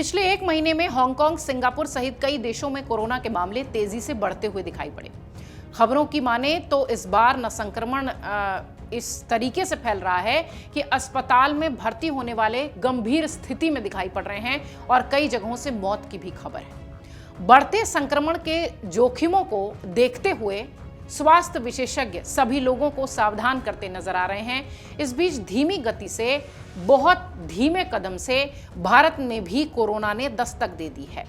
पिछले एक महीने में हांगकांग, सिंगापुर सहित कई देशों में कोरोना के मामले तेजी से बढ़ते हुए दिखाई पड़े। खबरों की माने तो इस बार न संक्रमण इस तरीके से फैल रहा है कि अस्पताल में भर्ती होने वाले गंभीर स्थिति में दिखाई पड़ रहे हैं और कई जगहों से मौत की भी खबर है। बढ़ते संक्रमण के जोखिमों को देखते हुए स्वास्थ्य विशेषज्ञ सभी लोगों को सावधान करते नजर आ रहे हैं। इस बीच धीमी गति से, बहुत धीमे कदम से भारत में भी कोरोना ने दस्तक दे दी है।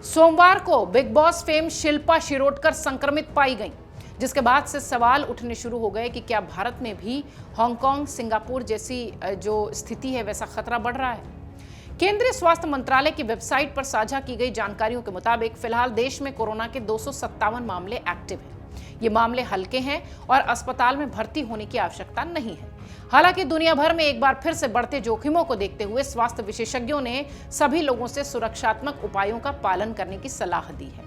सोमवार को big boss fame Shilpa Shirodkar संक्रमित पाई गईं, जिसके बाद से सवाल उठने शुरू हो गए कि क्या भारत में भी हांगकांग, सिंगापुर जैसी जो स्थिति है वैसा खतरा बढ़ रहा है। केंद्रीय स्वास्थ्य मंत्रालय की वेबसाइट पर साझा की गई जानकारियों के मुताबिक फिलहाल देश में कोरोना के 257 मामले एक्टिव हैं। ये मामले हल्के हैं और अस्पताल में भर्ती होने की आवश्यकता नहीं है। हालांकि दुनिया भर में एक बार फिर से बढ़ते जोखिमों को देखते हुए स्वास्थ्य विशेषज्ञों ने सभी लोगों से सुरक्षात्मक उपायों का पालन करने की सलाह दी है।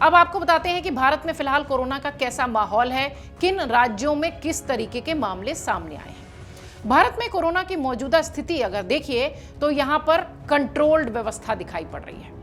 अब आपको बताते हैं कि भारत में फिलहाल कोरोना का कैसा माहौल है, किन राज्यों में किस तरीके के मामले सामने आए हैं। भारत में कोरोना की मौजूदा स्थिति अगर देखिए तो यहां पर कंट्रोल्ड व्यवस्था दिखाई पड़ रही है।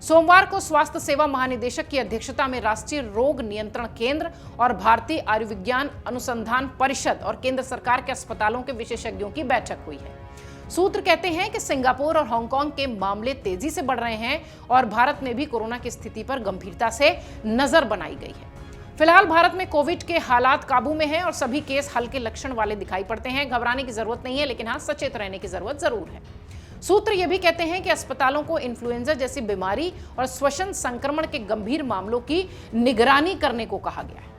सोमवार को स्वास्थ्य सेवा महानिदेशक की अध्यक्षता में राष्ट्रीय रोग नियंत्रण केंद्र और भारतीय आयुर्विज्ञान अनुसंधान परिषद और केंद्र सरकार के अस्पतालों के विशेषज्ञों की बैठक हुई है। सूत्र कहते हैं कि सिंगापुर और हांगकांग के मामले तेजी से बढ़ रहे हैं और भारत में भी कोरोना की स्थिति पर गंभीरता से नजर बनाई गई है। फिलहाल भारत में कोविड के हालात काबू में हैं और सभी केस हल्के लक्षण वाले दिखाई पड़ते हैं। घबराने की जरूरत नहीं है, लेकिन हाँ, सचेत रहने की जरूरत जरूर है। सूत्र यह भी कहते हैं कि अस्पतालों को इन्फ्लुएंजा जैसी बीमारी और श्वसन संक्रमण के गंभीर मामलों की निगरानी करने को कहा गया है।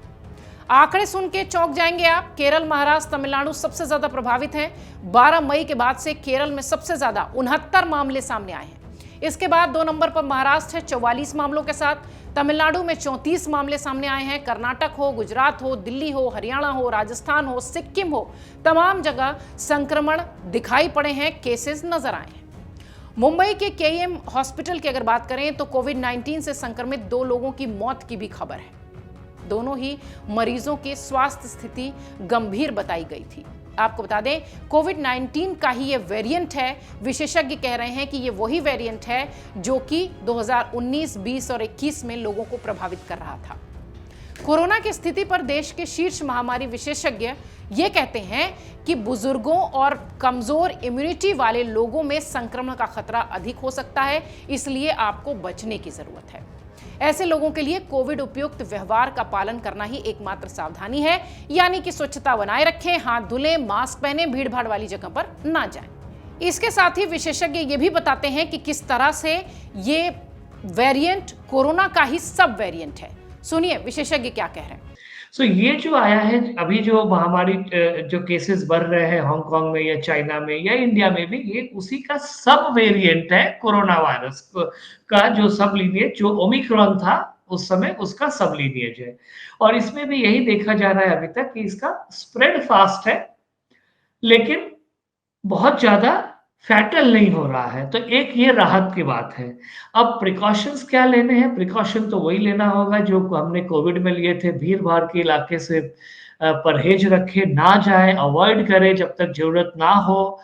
आंकड़े सुन के चौंक जाएंगे आप। केरल, महाराष्ट्र, तमिलनाडु सबसे ज्यादा प्रभावित हैं। 12 मई के बाद से केरल में सबसे ज्यादा 69 मामले सामने आए हैं। इसके बाद 2 नंबर पर महाराष्ट्र है 44 मामलों के साथ। तमिलनाडु में 34 मामले सामने आए हैं। कर्नाटक हो, गुजरात हो, दिल्ली हो, हरियाणा हो, राजस्थान हो, सिक्किम हो, तमाम जगह संक्रमण दिखाई पड़े हैं, केसेस नजर आए हैं। मुंबई के केईएम हॉस्पिटल की अगर बात करें तो कोविड-19 से संक्रमित 2 लोगों की मौत की भी खबर है। दोनों ही मरीजों की स्वास्थ्य स्थिति गंभीर बताई गई थी। आपको बता दें, कोविड-19 का ही ये वेरिएंट है। विशेषज्ञ कह रहे हैं कि ये वही वेरिएंट है जो कि 2019, 20 और 21 में लोगों को प्रभावित कर रहा था। कोरोना की स्थिति पर देश के शीर्ष महामारी विशेषज्ञ ये कहते हैं कि बुजुर्गों और कमजोर इम्यूनिटी वाले लोगों में संक्रमण का खतरा अधिक हो सकता है, इसलिए आपको बचने की जरूरत है। ऐसे लोगों के लिए कोविड उपयुक्त व्यवहार का पालन करना ही एकमात्र सावधानी है, यानी कि स्वच्छता बनाए रखें, हाथ धुलें, मास्क पहने, भीड़-भाड़ वाली जगह पर ना जाएं। इसके साथ ही विशेषज्ञ ये भी बताते हैं कि किस तरह से ये वेरिएंट कोरोना का ही सब वेरिएंट है। सुनिए विशेषज्ञ क्या कह रहे हैं। ये जो आया है अभी, जो महामारी जो केसेस बढ़ रहे हैं हांगकांग में या चाइना में या इंडिया में भी, ये उसी का सब वेरिएंट है। कोरोना वायरस का जो सब लीनिएज जो ओमिक्रॉन था उस समय, उसका सब लीनिएज है। और इसमें भी यही देखा जा रहा है अभी तक कि इसका स्प्रेड फास्ट है, लेकिन बहुत ज्यादा फैटल नहीं हो रहा है। तो एक ये राहत की बात है। अब प्रिकॉशंस क्या लेने हैं? प्रिकॉशन तो वही लेना होगा जो हमने कोविड में लिए थे। भीड़ भाड़ के इलाके से परहेज रखे, ना जाए, अवॉइड करें जब तक जरूरत ना हो।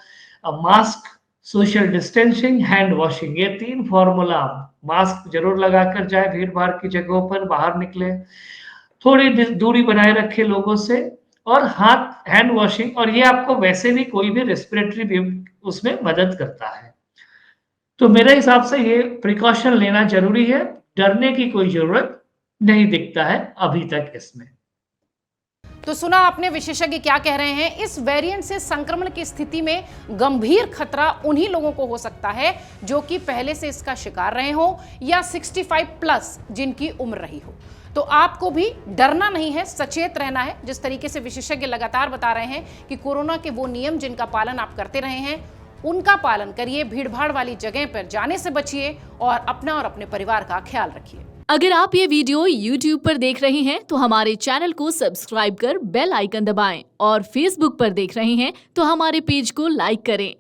Mask, social distancing, hand washing, ये 3 फॉर्मूला। मास्क जरूर लगाकर जाए, भीड़ भाड़ की जगहों पर बाहर निकले, थोड़ी दूरी बनाए रखे लोगों से, और हाथ हैंड वॉशिंग। और ये आपको वैसे भी कोई भी रेस्पिरेटरी भी उसमें मदद करता है। तो मेरे हिसाब से ये प्रिकॉशन लेना जरूरी है। डरने की कोई जरूरत नहीं दिखता है अभी तक इसमें। तो सुना आपने विशेषज्ञ क्या कह रहे हैं। इस वेरिएंट से संक्रमण की स्थिति में गंभीर खतरा उन्हीं लोगों को हो सकता है जो कि पहले से इसका शिकार रहे हो या 65+ जिनकी उम्र रही हो। तो आपको भी डरना नहीं है, सचेत रहना है। जिस तरीके से विशेषज्ञ लगातार बता रहे हैं कि कोरोना के वो नियम जिनका पालन आप करते रहे हैं, उनका पालन करिए, भीड़-भाड़ वाली जगह पर जाने से बचिए और अपना और अपने परिवार का ख्याल रखिए। अगर आप ये वीडियो YouTube पर देख रहे हैं तो हमारे चैनल को सब्सक्राइब कर बेल आइकन दबाएं और Facebook पर देख रहे हैं तो हमारे पेज को लाइक करें।